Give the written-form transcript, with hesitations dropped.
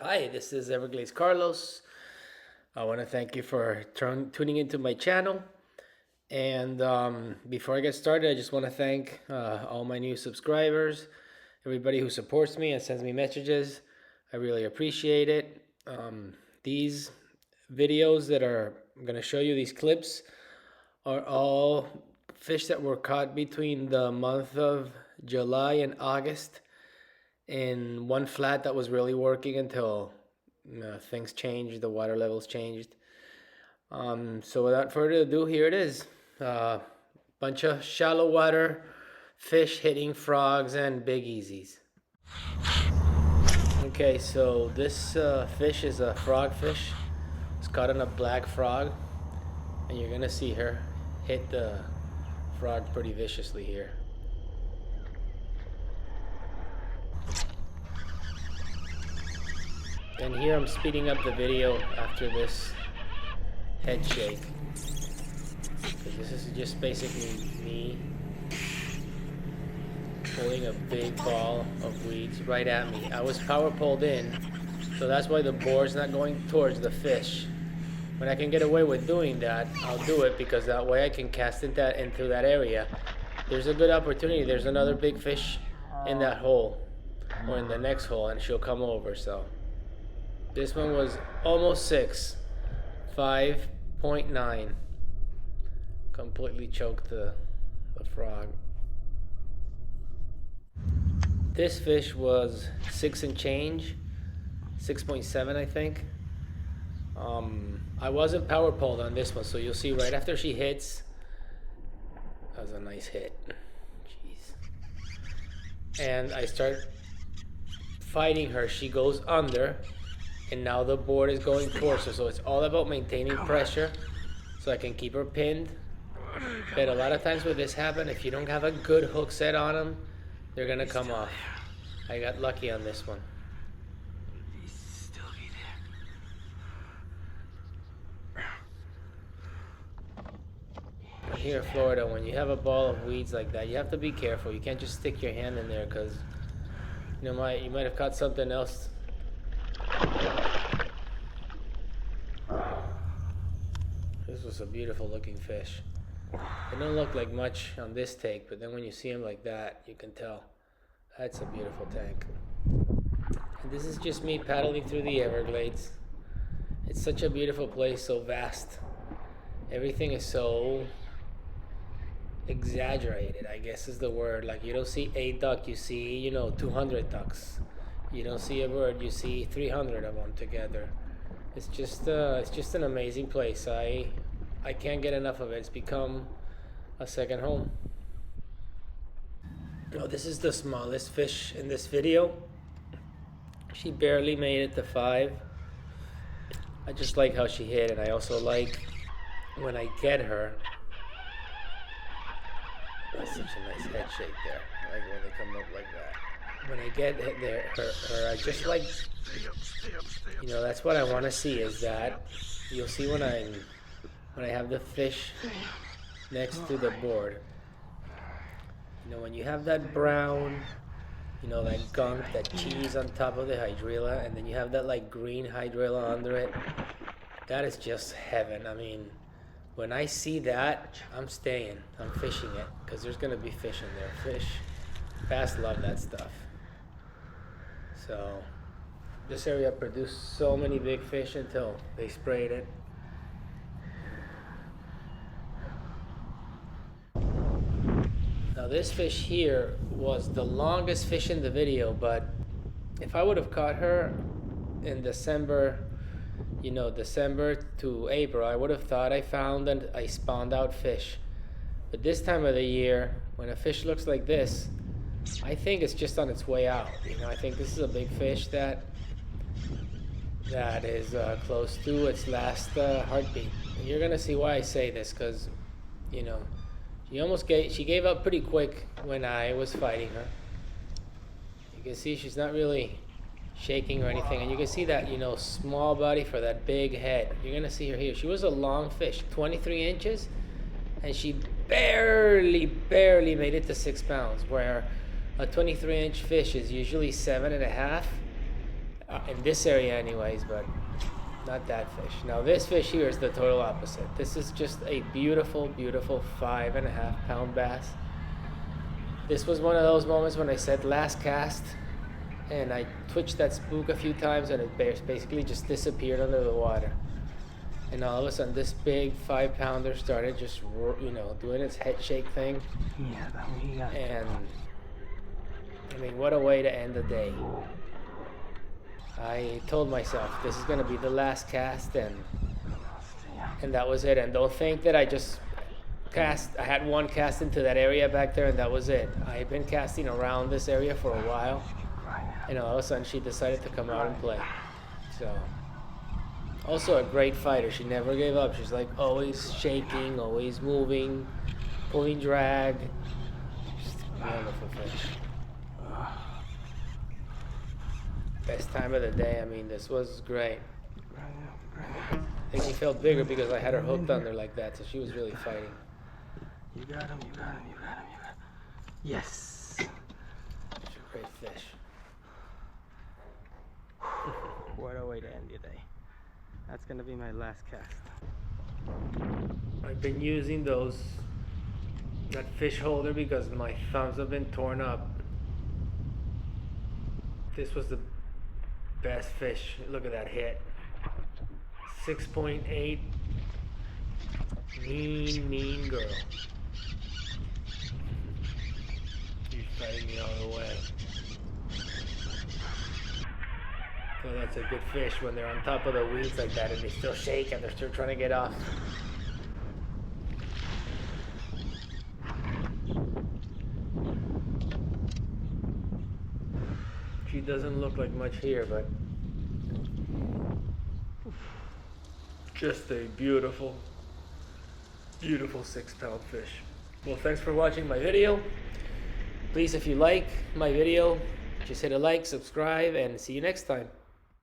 Hi, this is Everglades Carlos. I want to thank you for tuning into my channel. And before I get started, I just want to thank all my new subscribers, everybody who supports me and sends me messages. I really appreciate it. These videos that I'm going to show you, these clips, are all fish that were caught between the month of July and August in one flat that was really working until things changed, the water levels changed. So without further ado, here it is. Bunch of shallow water fish hitting frogs and big easies. Okay, so this fish is a frogfish. It's caught on a black frog, and you're gonna see her hit the frog pretty viciously here. And here I'm speeding up the video after this head shake, because this is just basically me pulling a big ball of weeds right at me. I was power pulled in, so that's why the board's not going towards the fish. When I can get away with doing that, I'll do it, because that way I can cast it into that area. There's a good opportunity. There's another big fish in that hole or in the next hole, and she'll come over. So this one was almost 6, 5.9. Completely choked the frog. This fish was 6 and change, 6.7 I think. I wasn't power pulled on this one, so you'll see right after she hits, that was a nice hit. Jeez. And I start fighting her. She goes under, and now the board is going towards her. So it's all about maintaining pressure so I can keep her pinned. But a lot of times when this happens, if you don't have a good hook set on them, they're gonna come off. I got lucky on this one. Here in Florida, when you have a ball of weeds like that, you have to be careful. You can't just stick your hand in there, because you might have caught something else. This was a beautiful looking fish. They don't look like much on this take, but then when you see them like that, you can tell that's a beautiful tank. And this is just me paddling through the Everglades. It's such a beautiful place, so vast. Everything is so exaggerated, I guess is the word. Like, you don't see a duck, you see 200 ducks. You don't see a bird, you see 300 of them together. It's just an amazing place. I can't get enough of it. It's become a second home. Oh, this is the smallest fish in this video. She barely made it to 5. I just like how she hit, and I also like when I get her. That's such a nice head shake there. I like when they come up like that. When I get her, I just like, that's what I want to see, is that you'll see when I have the fish next to the board. When you have that brown, that gunk, that cheese on top of the hydrilla, and then you have that like green hydrilla under it, that is just heaven. I mean, when I see that, I'm staying. I'm fishing it, because there's gonna be fish in there. Bass love that stuff. So this area produced so many big fish until they sprayed it. Now this fish here was the longest fish in the video, but if I would have caught her in December, December to April, I would have thought I found a spawned out fish. But this time of the year, when a fish looks like this, I think it's just on its way out. I think this is a big fish that is close to its last heartbeat. And you're gonna see why I say this, because she gave up pretty quick when I was fighting her. You can see she's not really shaking or anything, and you can see that small body for that big head. You're gonna see her here. She was a long fish, 23 inches, and she barely made it to 6 pounds, where a 23-inch fish is usually 7.5. in this area anyways, but not that fish. Now this fish here is the total opposite. This is just a beautiful, beautiful 5.5 pound bass. This was one of those moments when I said last cast, and I twitched that spook a few times, and it basically just disappeared under the water. And all of a sudden, this big 5 pounder started just, doing its head shake thing. And I mean, what a way to end the day. I told myself this is gonna be the last cast, and that was it. And don't think that I just cast. I had one cast into that area back there, and that was it. I've been casting around this area for a while, and all of a sudden she decided to come out and play. So, also a great fighter. She never gave up. She's like always shaking, always moving, pulling drag. Just a wonderful fish. Best time of the day. I mean, this was great. I think she felt bigger because I had her hooked under like that, so she was really fighting. You got him, you got him, you got him, you got him. Yes! She's a great fish. What a way to end your day. That's gonna be my last cast. I've been using that fish holder because my thumbs have been torn up. This was the best fish. Look at that hit. 6.8. Mean girl. She's fighting me all the way. So that's a good fish when they're on top of the weeds like that and they still shake and they're still trying to get off. She doesn't look like much here, but just a beautiful, beautiful 6-pound fish. Well, thanks for watching my video. Please, if you like my video, just hit a like, subscribe, and see you next time.